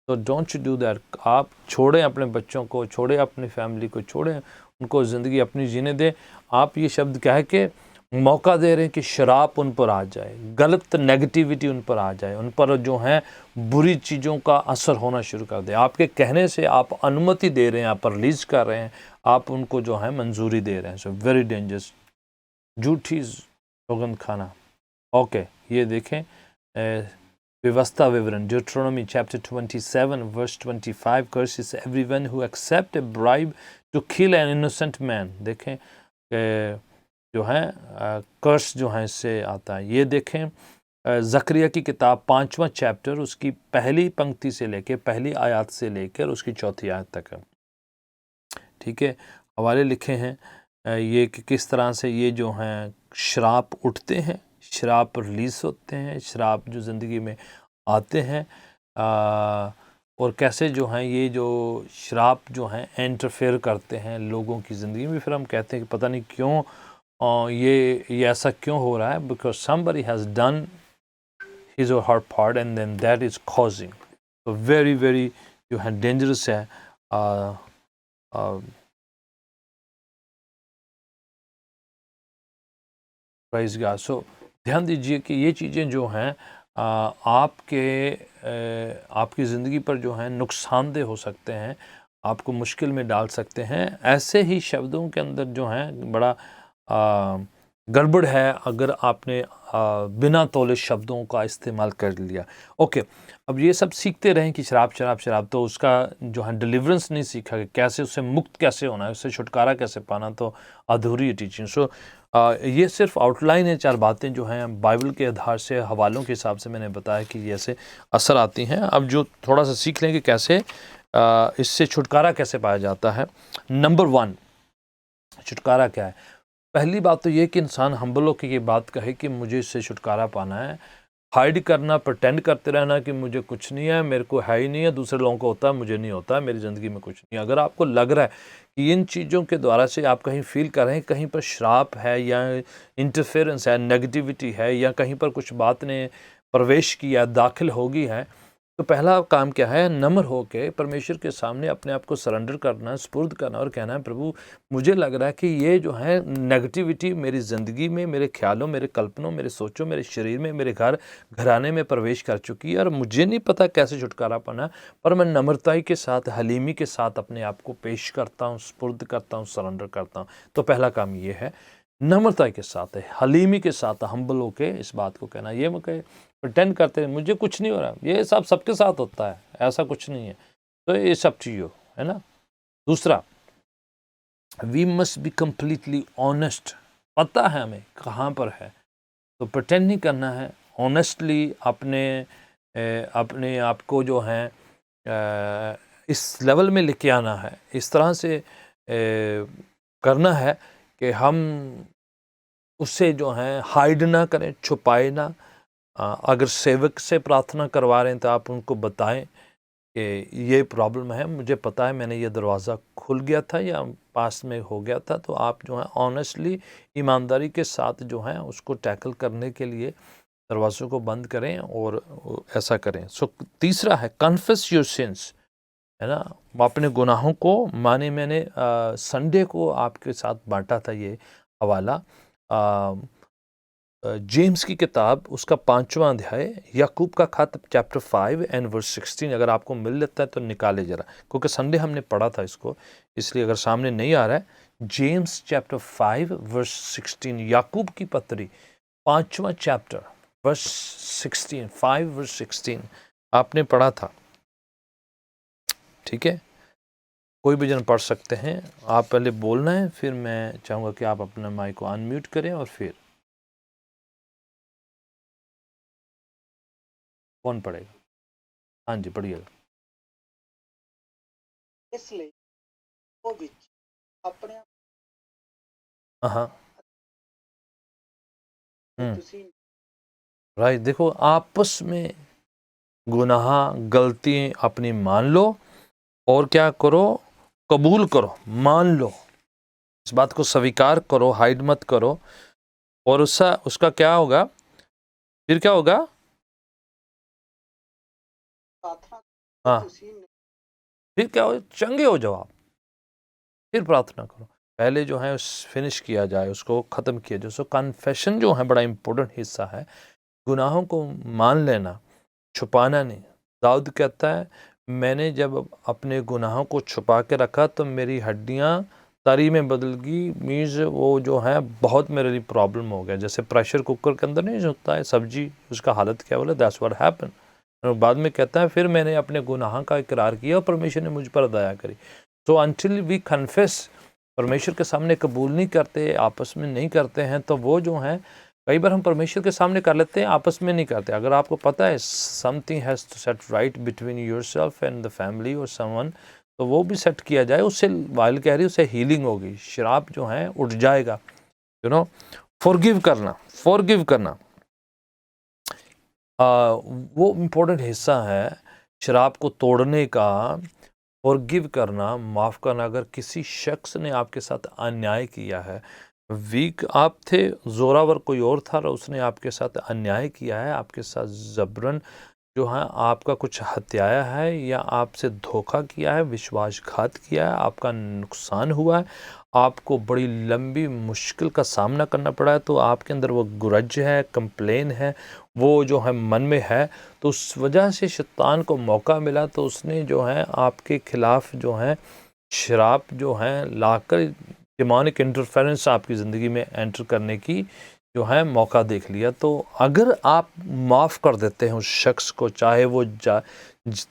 तो डोंट यू डू दैट। आप छोड़ें अपने बच्चों को, छोड़ें अपनी फैमिली को, छोड़ें उनको ज़िंदगी अपनी जीने दें। आप ये शब्द कह के मौका दे रहे हैं कि शराब उन पर आ जाए, गलत नेगेटिविटी उन पर आ जाए, उन पर जो है बुरी चीज़ों का असर होना शुरू कर दे। आपके कहने से आप अनुमति दे रहे हैं, आप रिलीज कर रहे हैं, आप उनको जो है मंजूरी दे रहे हैं। सो वेरी डेंजरस, झूठी सौगंध खाना। ओके, ये देखें व्यवस्था विवरण, Deuteronomy chapter 27 verse 25, curses everyone who accept a bribe to kill an innocent man. देखें जो है कर्स जो है इससे आता है। ये देखें ज़करिया की किताब 5वां चैप्टर, उसकी पहली पंक्ति से लेकर, पहली आयत से लेकर उसकी चौथी आयत तक है। ठीक है, हवाले लिखे हैं ये कि किस तरह से ये जो हैं श्राप उठते हैं, श्राप रिलीज़ होते हैं, श्राप जो ज़िंदगी में आते हैं, और कैसे जो हैं ये जो श्राप जो हैं इंटरफेयर करते हैं लोगों की ज़िंदगी में। फिर हम कहते हैं कि पता नहीं क्यों ये ऐसा क्यों हो रहा है, because somebody has done his or her part and then that is causing। तो वेरी वेरी जो है डेंजरस है। Prize God. सो ध्यान दीजिए कि ये चीज़ें जो हैं आपकी ज़िंदगी पर जो हैं नुकसानदेह हो सकते हैं, आपको मुश्किल में डाल सकते हैं। ऐसे ही शब्दों के अंदर जो हैं बड़ा गड़बड़ है अगर आपने बिना तौले शब्दों का इस्तेमाल कर लिया। ओके, अब ये सब सीखते रहें कि शराब शराब शराब, तो उसका जो है डिलीवरेंस नहीं सीखा कि कैसे उससे मुक्त कैसे होना है, उससे छुटकारा कैसे पाना, तो अधूरी टीचिंग। सो ये सिर्फ आउटलाइन है, 4 बातें जो हैं बाइबल के आधार से, हवालों के हिसाब से मैंने बताया कि ये ऐसे असर आती हैं। अब जो थोड़ा सा सीख लें कि कैसे इससे छुटकारा कैसे पाया जाता है। नंबर 1, छुटकारा क्या है। पहली बात तो ये कि इंसान हम्बल होकर ये बात कहे कि मुझे इससे छुटकारा पाना है। हाइड करना, प्रटेंड करते रहना कि मुझे कुछ नहीं है, मेरे को है ही नहीं है, दूसरे लोगों को होता है, मुझे नहीं होता है, मेरी ज़िंदगी में कुछ नहीं है। अगर आपको लग रहा है कि इन चीज़ों के द्वारा से आप कहीं फील कर रहे हैं कहीं पर श्राप है या इंटरफेरेंस है, नेगेटिविटी है, या कहीं पर कुछ बात ने प्रवेश किया, दाखिल होगी है, तो पहला काम क्या है, नम्र होकर परमेश्वर के सामने अपने आप को सरेंडर करना, स्पुर्द करना और कहना है प्रभु मुझे लग रहा है कि ये जो है नेगेटिविटी मेरी ज़िंदगी में, मेरे ख्यालों, मेरे कल्पनों, मेरे सोचों, मेरे शरीर में, मेरे घराने में प्रवेश कर चुकी है और मुझे नहीं पता कैसे छुटकारा पाना, पर मैं नम्रताई के साथ, हलीमी के साथ अपने आप को पेश करता हूँ, स्पुर्द करता हूँ, सरेंडर करता हूँ। तो पहला काम ये है, नम्रता के साथ है, हलीमी के साथ हम्बल होके इस बात को कहना। ये मैं प्रिटेंड करते हैं मुझे कुछ नहीं हो रहा, ये सब सबके साथ होता है, ऐसा कुछ नहीं है, तो ये सब चीज़ है ना। दूसरा, we must be completely honest. पता है हमें कहाँ पर है, तो प्रिटेंड नहीं करना है, ऑनेस्टली अपने आप को जो है इस लेवल में लेके आना है, इस तरह से करना है कि हम उससे जो है हाइड ना करें, छुपाए ना। अगर सेवक से प्रार्थना करवा रहे हैं तो आप उनको बताएं कि ये प्रॉब्लम है, मुझे पता है मैंने ये दरवाज़ा खुल गया था या पास में हो गया था, तो आप जो है ऑनेस्टली, ईमानदारी के साथ जो है उसको टैकल करने के लिए दरवाज़ों को बंद करें और ऐसा करें। सो तीसरा है कन्फेस योर सिंस, है ना, अपने गुनाहों को माने। मैंने संडे को आपके साथ बांटा था ये हवाला, जेम्स की किताब उसका 5वां अध्याय, याकूब का खत चैप्टर 5 एंड वर्स 16। अगर आपको मिल लेता है तो निकाले ज़रा, क्योंकि संडे हमने पढ़ा था इसको, इसलिए अगर सामने नहीं आ रहा है, जेम्स चैप्टर 5 वर्स 16, याकूब की पत्री 5वां चैप्टर वर्स 16, 5 वर्स 16 आपने पढ़ा था। ठीक है, कोई भी जन पढ़ सकते हैं। आप पहले बोलना है, फिर मैं चाहूँगा कि आप अपना माइक को अनम्यूट करें और फिर कौन पढ़ेगा। हाँ जी, पढ़िएगा। इसलिए वो विच अपने हाँ, राइट। देखो, आपस में गुनाह गलती अपनी मान लो और क्या करो, कबूल करो, मान लो, इस बात को स्वीकार करो, हाइड मत करो। और उसका क्या होगा, फिर क्या होगा, हाँ ਤੁਸੀਂ ਨਹੀਂ फिर क्या हो, चंगे हो जाओ आप, फिर प्रार्थना करो। पहले जो है फिनिश किया जाए, उसको ख़त्म किया जाए। सो कन्फेशन जो है बड़ा इम्पोर्टेंट हिस्सा है। गुनाहों को मान लेना, छुपाना नहीं। दाऊद कहता है, मैंने जब अपने गुनाहों को छुपा के रखा तो मेरी हड्डियाँ तरी में बदल गई। मीन्स वो जो है बहुत मेरे लिए प्रॉब्लम हो गया। जैसे प्रेशर कुकर के अंदर नहीं होता है सब्जी, उसका हालत क्या बोले, दैट्स व्हाट हैपन। और बाद में कहता है, फिर मैंने अपने गुनाह का इकरार किया और परमेश्वर ने मुझ पर दया करी। सो अनटिल वी कन्फेस, परमेश्वर के सामने कबूल नहीं करते, आपस में नहीं करते हैं, तो वो जो है कई बार हम परमेश्वर के सामने कर लेते हैं, आपस में नहीं करते। अगर आपको पता है something has to set right between yourself and the family or someone, तो वो भी सेट किया जाए। उससे वाइल कह रही है, उससे हीलिंग होगी, शराब जो है उठ जाएगा। यू नो, फॉरगिव करना वो इम्पोर्टेंट हिस्सा है शराब को तोड़ने का। फॉरगिव करना, माफ़ करना। अगर किसी शख्स ने आपके साथ अन्याय किया है, वीक आप थे, ज़ोरावर कोई और था और उसने आपके साथ अन्याय किया है, आपके साथ ज़बरन जो है आपका कुछ हत्याया है या आपसे धोखा किया है, विश्वासघात किया है, आपका नुकसान हुआ है, आपको बड़ी लंबी मुश्किल का सामना करना पड़ा है, तो आपके अंदर वो गुरज है, कंप्लेन है, वो जो है मन में है, तो उस वजह से शैतान को मौका मिला, तो उसने जो है आपके खिलाफ जो है शराब जो है लाकर डिमोनिक इंटरफेरेंस आपकी ज़िंदगी में एंटर करने की जो है मौका देख लिया। तो अगर आप माफ़ कर देते हैं उस शख्स को, चाहे वो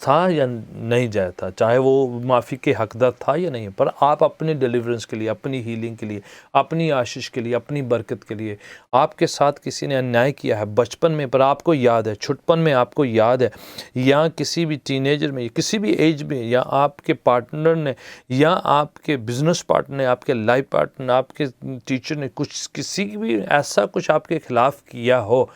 था या नहीं जाया था, चाहे वो माफ़ी के हकदार था या नहीं, पर आप अपने डिलीवरेंस के लिए, अपनी हीलिंग के लिए, अपनी आशीष के लिए, अपनी बरकत के लिए, आपके साथ किसी ने अन्याय किया है बचपन में, पर आपको याद है, छुटपन में आपको याद है, या किसी भी टीनेजर में, किसी भी एज में, या आपके पार्टनर ने, या आपके बिजनेस पार्टनर ने, आपके लाइफ पार्टनर, आपके टीचर ने कुछ किसी भी ऐसा कुछ आपके खिलाफ किया हो,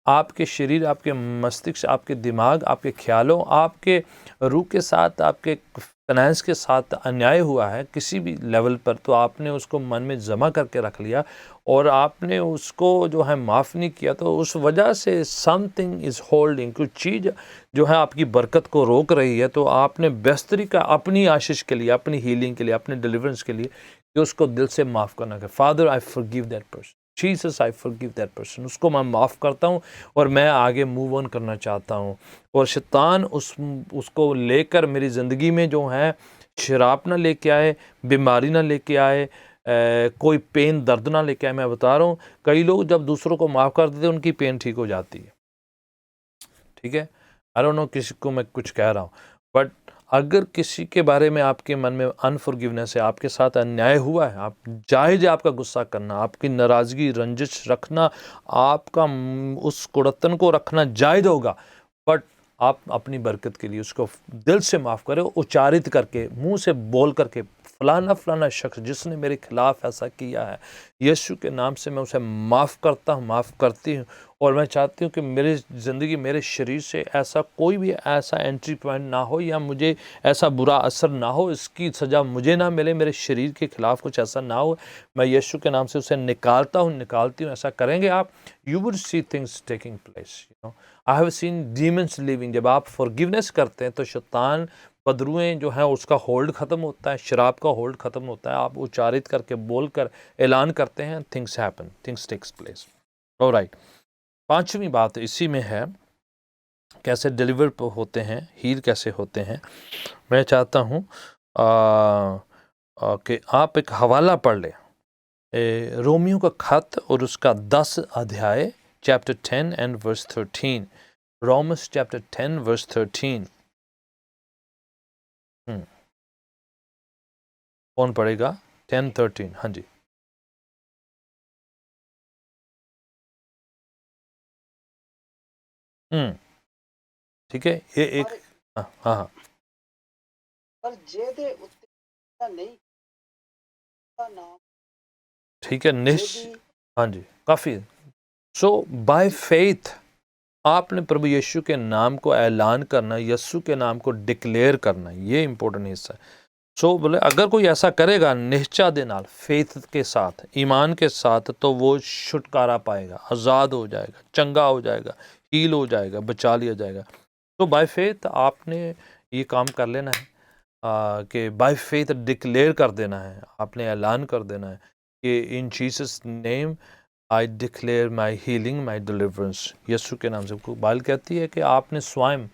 आपके शरीर, आपके मस्तिष्क, आपके दिमाग, आपके ख्यालों, आपके रूह के साथ, आपके फाइनेंस के साथ अन्याय हुआ है किसी भी लेवल पर, तो आपने उसको मन में जमा करके रख लिया और आपने उसको जो है माफ़ नहीं किया, तो उस वजह से समथिंग इज़ होल्डिंग, कुछ चीज़ जो है आपकी बरकत को रोक रही है। तो आपने बेहतरी का अपनी आशीष के लिए, अपनी हीलिंग के लिए, अपने डिलीवरेंस के लिए कि उसको दिल से माफ़ करना है। Father, I forgive that person, Jesus I forgive that person, उसको मैं माफ़ करता हूँ और मैं आगे मूव ऑन करना चाहता हूँ। और शैतान उसको लेकर मेरी ज़िंदगी में जो है शराब ना लेके आए, बीमारी ना लेके आए, कोई पेन दर्द ना लेके आए। मैं बता रहा हूँ, कई लोग जब दूसरों को माफ़ कर देते हैं उनकी पेन ठीक हो जाती है। ठीक है, आई डोंट नो किसी को मैं कुछ कह रहा हूँ, बट अगर किसी के बारे में आपके मन में अनफॉरगिवनेस है, आपके साथ अन्याय हुआ है, आप जायज़ है आपका गुस्सा करना, आपकी नाराज़गी, रंजिश रखना, आपका उस कुड़तन को रखना जायज़ होगा, बट आप अपनी बरकत के लिए उसको दिल से माफ़ करें, उच्चारित करके, मुंह से बोल करके, फलाना फलाना शख्स जिसने मेरे खिलाफ ऐसा किया है, यीशु के नाम से मैं उसे माफ़ करता हूँ, माफ़ करती हूँ। और मैं चाहती हूँ कि मेरी ज़िंदगी, मेरे शरीर से ऐसा कोई भी ऐसा एंट्री पॉइंट ना हो, या मुझे ऐसा बुरा असर ना हो, इसकी सज़ा मुझे ना मिले, मेरे शरीर के खिलाफ कुछ ऐसा ना हो। मैं यीशु के नाम से उसे निकालता हूँ, निकालती हूँ। ऐसा करेंगे आप, you would see things taking place. You know, I have seen demons living. जब आप फॉरगिवनेस करते हैं तो शैतान बदरुएँ जो हैं उसका होल्ड ख़त्म होता है, शराब का होल्ड ख़त्म होता है। आप उच्चारित करके, बोल कर ऐलान करते हैं, things happen, things takes place. Alright, पांचवी बात इसी में है, कैसे डिलीवर होते हैं, हील कैसे होते हैं। मैं चाहता हूँ कि आप एक हवाला पढ़ लें, रोमियो का खत और उसका 10 अध्याय, chapter 10 and verse 13। Romans chapter 10 verse 13। कौन पढ़ेगा? 10:13। हाँ जी। ठीक है, ये एक, पर हाँ हाँ हाँ, ਪਰ ਜਿਹਦੇ ਉੱਤੇ ਦਾ ਨਹੀਂ ਦਾ ਨਾਮ ठीक है, ਜਿਹਦੀ हाँ जी, काफ़ी। सो बाय फेथ आपने प्रभु यीशु के नाम को ऐलान करना, यीशु के नाम को डिक्लेयर करना, ये इंपॉर्टेंट हिस्सा है। सो बोले अगर कोई ऐसा करेगा निश्चा दे नाल, फेथ के साथ, ईमान के साथ, तो वो छुटकारा पाएगा, आज़ाद हो जाएगा, चंगा हो जाएगा, हील हो जाएगा, बचा लिया जाएगा। तो बाय फेथ आपने ये काम कर लेना है कि बाय फेथ डिक्लेयर कर देना है, आपने ऐलान कर देना है कि in Jesus name I declare my healing my deliverance. Yeshu के नाम से। बाइबल कहती है कि आपने स्वयं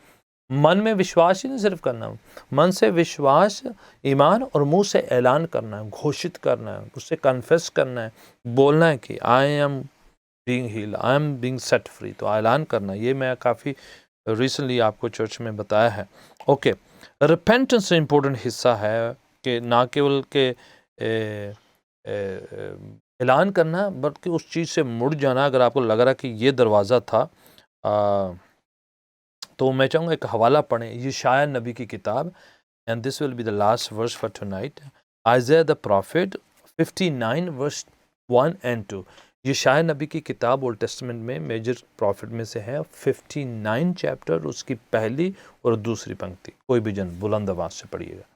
मन में विश्वास ही नहीं सिर्फ करना, मन से विश्वास, ईमान और मुंह से ऐलान करना है, घोषित करना है, उससे कन्फेस करना है, बोलना है कि I am being healed, I am being set free. तो ऐलान करना, ये मैं काफ़ी रिसेंटली आपको चर्च में बताया है। ओके, रिपेंटेंस इम्पोर्टेंट हिस्सा है कि ना केवल के ऐलान करना बल्कि उस चीज़ से मुड़ जाना। अगर आपको लग रहा कि ये दरवाज़ा था, तो मैं चाहूँगा एक हवाला पढ़ें, यशायाह नबी की किताब, and this will be the last verse for tonight. Isaiah the prophet 59 verse 1 and 2। यशायाह नबी की किताब ओल्ड टेस्टामेंट में मेजर प्रॉफिट में से है, 59 चैप्टर, उसकी पहली और दूसरी पंक्ति। कोई भी जन बुलंद आवाज से पढ़िएगा।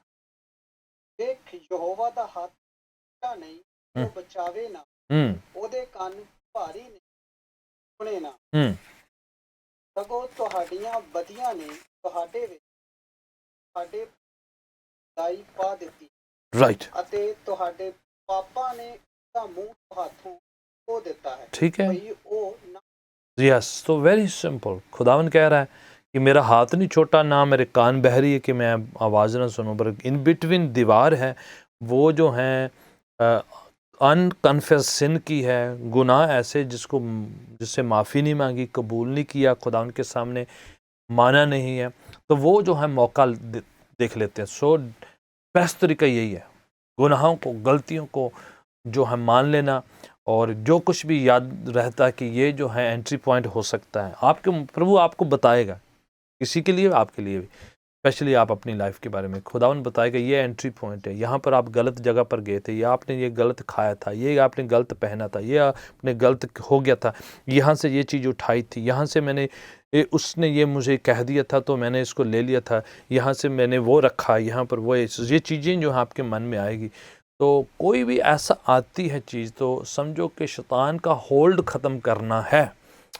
देख यहोवा दा हाथ टूटा नहीं, वो बचावे ना, ओदे कान भारी नहीं, सुने ना, सगों ਤੁਹਾਡੀਆਂ ਬਦੀਆਂ ਨੇ ਤੁਹਾਡੇ ਵਿੱਚ ਤੁਹਾਡੇ ਦਾਈ ਪਾ ਦਿੱਤੀ, राइट, ਅਤੇ ਤੁਹਾਡੇ ਪਾਪਾਂ ਨੇ ਦਾ ਮੂੰਹ ਤੁਹਾਥੋਂ ਖੋ ਦਿੱਤਾ ਹੈ। ठीक है, ਭਈ ਉਹ ਨਾ यस। तो वेरी सिंपल, खुदावन कह रहा है कि मेरा हाथ नहीं छोटा, ना मेरे कान बहरी है कि मैं आवाज़ ना सुनूं, पर इन बिटवीन दीवार है, वो जो हैं अनकन्फेस सिन की है, गुनाह ऐसे जिससे माफ़ी नहीं मांगी, कबूल नहीं किया, खुदा उनके सामने माना नहीं है, तो वो जो है मौका देख लेते हैं। सो बेस्ट तरीका यही है, गुनाहों को, गलतियों को जो है मान लेना, और जो कुछ भी याद रहता है कि ये जो है एंट्री पॉइंट हो सकता है, आपके प्रभु आपको बताएगा, किसी के लिए, आपके लिए भी, स्पेशली आप अपनी लाइफ के बारे में, खुदावन बताएगा ये एंट्री पॉइंट है, यहाँ पर आप गलत जगह पर गए थे, या आपने ये गलत खाया था, ये आपने गलत पहना था, ये आपने गलत हो गया था, यहाँ से ये चीज़ उठाई थी, यहाँ से मैंने उसने ये मुझे कह दिया था तो मैंने इसको ले लिया था, यहाँ से मैंने वो रखा, यहाँ पर वो, ये चीज़ें जो आपके मन में आएगी। तो कोई भी ऐसा आती है चीज़, तो समझो कि शैतान का होल्ड ख़त्म करना है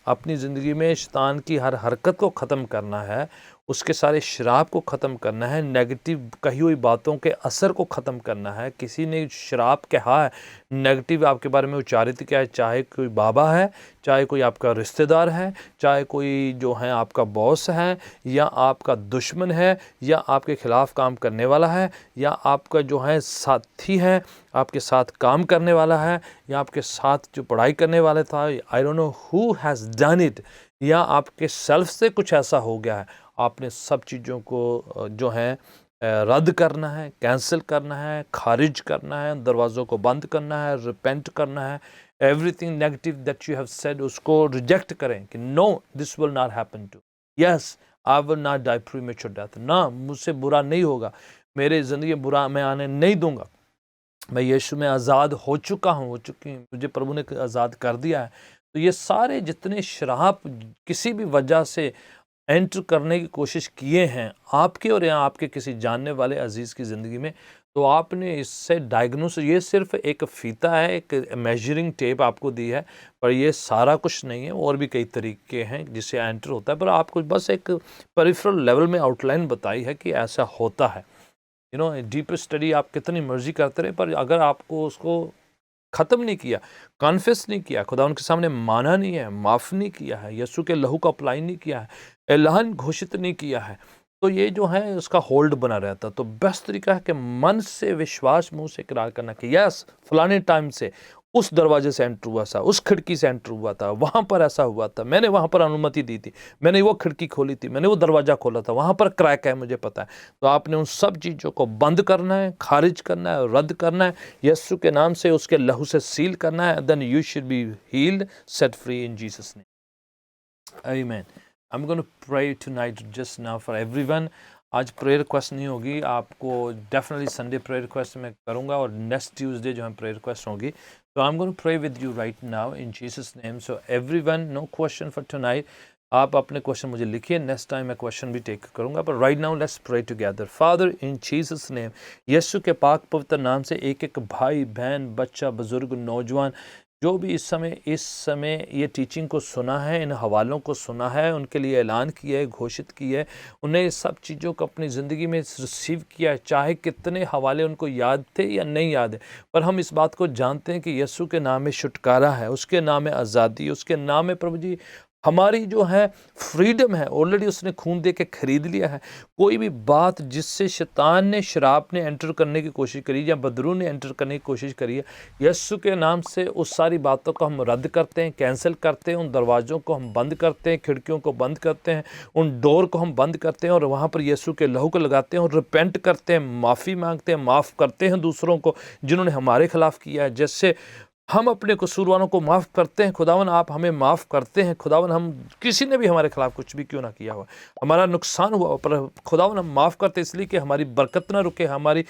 अपनी ज़िंदगी में, शैतान की हर हरकत को ख़त्म करना है, उसके सारे शराब को ख़त्म करना है, नेगेटिव कही हुई बातों के असर को ख़त्म करना है। किसी ने शराब कहा है, नेगेटिव आपके बारे में उच्चारित किया है, चाहे कोई बाबा है, चाहे कोई आपका रिश्तेदार है, चाहे कोई जो है आपका बॉस है, या आपका दुश्मन है, या आपके ख़िलाफ़ काम करने वाला है, या आपका जो है साथी है, आपके साथ काम करने वाला है, या आपके साथ जो पढ़ाई करने वाला था, I don't know who has done it, या आपके सेल्फ से कुछ ऐसा हो गया है, आपने सब चीज़ों को जो है रद्द करना है, कैंसिल करना है, खारिज करना है, दरवाज़ों को बंद करना है, रिपेंट करना है। Everything negative that you have said, उसको रिजेक्ट करें कि no, this will not happen to, yes I will not die premature death, ना मुझसे बुरा नहीं होगा, मेरे ज़िंदगी में बुरा मैं आने नहीं दूंगा, मैं यीशु में आज़ाद हो चुका हूँ, हो चुकी हूँ, मुझे प्रभु ने आज़ाद कर दिया है। तो ये सारे जितने शराब किसी भी वजह से एंटर करने की कोशिश किए हैं आपके और या आपके किसी जानने वाले अजीज़ की ज़िंदगी में, तो आपने इससे डायग्नोस, ये सिर्फ एक फ़ीता है, एक मेजरिंग टेप आपको दी है, पर ये सारा कुछ नहीं है, और भी कई तरीके हैं जिससे एंटर होता है, पर आपको बस एक पेरिफेरल लेवल में आउटलाइन बताई है कि ऐसा होता है। यू नो, डीप स्टडी आप कितनी मर्जी करते रहे, पर अगर आपको उसको ख़त्म नहीं किया, कॉन्फेस नहीं किया, खुदा उनके सामने माना नहीं है, माफ़ नहीं किया है, यीशु के लहू का अप्लाई नहीं किया है, ऐलान घोषित नहीं किया है, तो ये जो है उसका होल्ड बना रहता। तो बेस्ट तरीका है कि मन से विश्वास, मुंह से इकरार करना कि यस फलाने टाइम से उस दरवाजे से एंटर हुआ था, उस खिड़की से एंटर हुआ था, वहाँ पर ऐसा हुआ था, मैंने वहाँ पर अनुमति दी थी, मैंने वो खिड़की खोली थी, मैंने वो दरवाज़ा खोला था, वहाँ पर क्रैक है, मुझे पता है। तो आपने उन सब चीज़ों को बंद करना है, खारिज करना है, रद्द करना है, यीशु के नाम से उसके लहू से सील करना है, then you should be healed, set free in Jesus name, आमीन। I am going to pray tonight just now for everyone. आज प्रेयर रिक्वेस्ट नहीं होगी, आपको डेफिनेटली संडे प्रेयर रिक्वेस्ट मैं करूँगा, और नेक्स्ट ट्यूसडे जो है प्रेयर रिक्वेस्ट होगी। So I'm going to pray with you right now in Jesus name. So everyone, no question for tonight. आप अपने क्वेश्चन मुझे लिखिए, नेक्स्ट टाइम मैं क्वेश्चन भी टेक करूँगा, पर right now let's pray together. Father in Jesus name, Yeshu के पाक पवित्र नाम से एक एक भाई बहन, बच्चा, बुजुर्ग, नौजवान जो भी इस समय ये टीचिंग को सुना है, इन हवालों को सुना है, उनके लिए ऐलान किया है, घोषित किया है, उन्हें इस सब चीज़ों को अपनी ज़िंदगी में रिसीव किया है, चाहे कितने हवाले उनको याद थे या नहीं याद है, पर हम इस बात को जानते हैं कि यीशु के नाम में छुटकारा है, उसके नाम में आज़ादी, उसके नाम में प्रभु जी हमारी जो है फ्रीडम है, ऑलरेडी उसने खून दे के खरीद लिया है। कोई भी बात जिससे शैतान ने, शराब ने एंटर करने की कोशिश करी या बदरू ने एंटर करने की कोशिश करी है, यीशु के नाम से उस सारी बातों को हम रद्द करते हैं, कैंसिल करते हैं, उन दरवाज़ों को हम बंद करते हैं, खिड़कियों को बंद करते हैं, उन डोर को हम बंद करते हैं और वहाँ पर यीशु के लहू को लगाते हैं और रिपेंट करते हैं, माफ़ी मांगते हैं, माफ़ करते हैं दूसरों को जिन्होंने हमारे खिलाफ़ किया है। जैसे हम अपने कसूरवारों को माफ़ करते हैं, खुदावन आप हमें माफ़ करते हैं। खुदावन हम किसी ने भी हमारे खिलाफ़ कुछ भी क्यों ना किया हुआ, हमारा नुकसान हुआ, पर खुदावन हम माफ़ करते इसलिए कि हमारी बरकत ना रुके, हमारी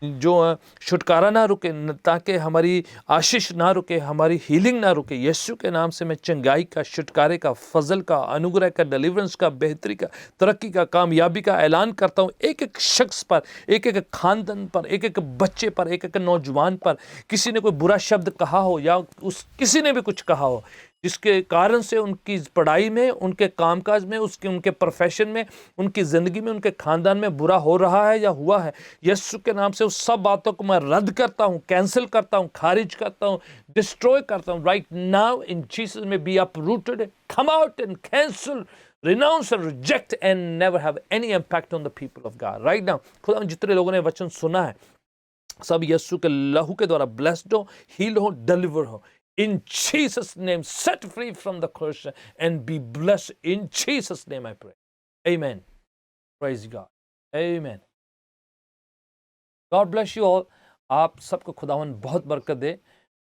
जो छुटकारा ना रुके, ताकि हमारी आशीष ना रुके, हमारी हीलिंग ना रुके। यीशु के नाम से मैं चंगाई का, छुटकारे का, फजल का, अनुग्रह का, डिलीवरेंस का, बेहतरी का, तरक्की का, कामयाबी का ऐलान करता हूँ एक एक शख्स पर, एक एक खानदान पर, एक एक बच्चे पर, एक एक नौजवान पर। किसी ने कोई बुरा शब्द कहा हो या किसी ने भी कुछ कहा हो जिसके कारण से उनकी पढ़ाई में, उनके कामकाज में, उनके प्रोफेशन में, उनकी ज़िंदगी में, उनके ख़ानदान में बुरा हो रहा है या हुआ है, यीशु के नाम से उस सब बातों को मैं रद्द करता हूँ, कैंसिल करता हूँ, खारिज करता हूँ, डिस्ट्रॉय करता हूँ। राइट नाउ इन जीसस में be uprooted, come out and cancel, renounce and reject and never have any impact on the people of God. Right now, खुदा जितने लोगों ने वचन सुना है सब यीशु के लहू के द्वारा ब्लेस्ड हो, हील हो, डिलीवर हो। In Jesus' name, set free from the curse and be blessed. In Jesus' name I pray. Amen. Praise God. Amen. God bless you all. आप सबको खुदावन बहुत बरकत दे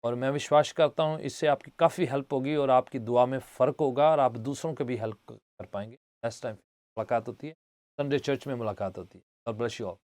और मैं विश्वास करता हूँ इससे आपकी काफ़ी हेल्प होगी और आपकी दुआ में फ़र्क होगा और आप दूसरों को भी हेल्प कर पाएंगे। नेक्स्ट टाइम मुलाकात होती है, संडे चर्च में मुलाकात होती है। God bless you all.